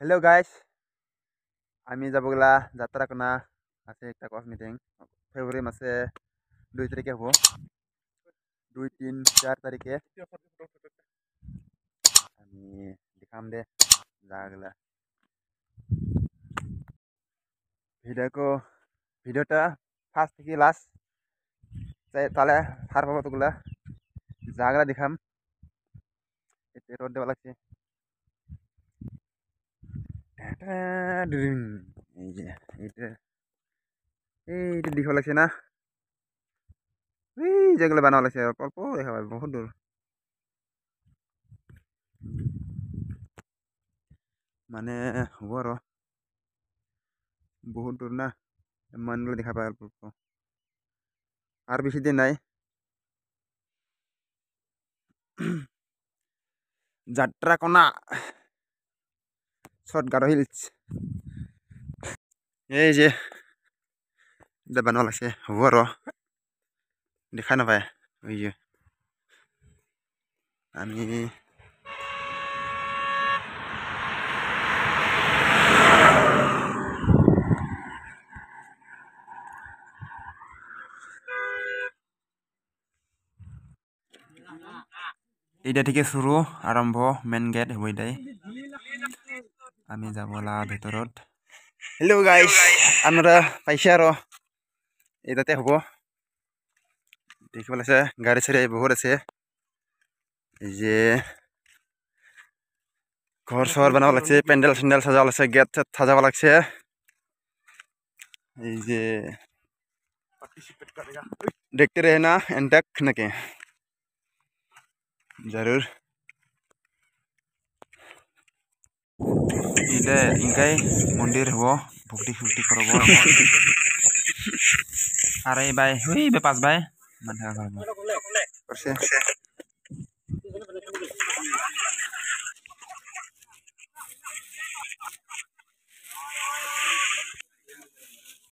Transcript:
hello guys আমি যাবগলা যাত্রা কোনা আছে একটা কস মিটিং ফেব্রুয়ারি মাসে 2 তারিখে হবো 2 3 4 তারিখে আমি দেখাম দে যাগলা ভিডিওটা ফার্স্ট থেকে লাস্ট তাহলে হার পাবো তোগুলা যাগলা দেখাম এতে রোড দেওয়া লাগছে এই যে এইটা এইটা দেখা লাগছে না এই যেগুলো বানানো লাগছে অল্প দেখা পাবে বহুত দূর মানে হব আর বহুত দূর না মানুষগুলো দেখা পায় অল্প অল্প আর বেশি দিন নাই যাত্রা কোনা শর্টগার হিলস এই যে এটা বানানো লাগছে হব আর দেখা নাপায় ওই যে আমি এইটা থেকে শুরু আরম্ভ মেন গেট হইদাই আমি যাবলা ভিতরত হেল্লো গাইস আমরা পাইছে আর এটাতে হব দেখিব লাগছে গাড়ি চাড়ি বহুত আছে এই যে ঘর শহর বানাবো লাগছে প্যান্ডেল স্যান্ডেল সাজাবো লাগছে গেট সেট সাজাবো লাগছে এই যে देखते रहे ना एंड तक नके जरूर इधर इनकाई मंदिर हो भक्ति फुक्ति करबो अरे भाई हुई बे पास भाई मन करबो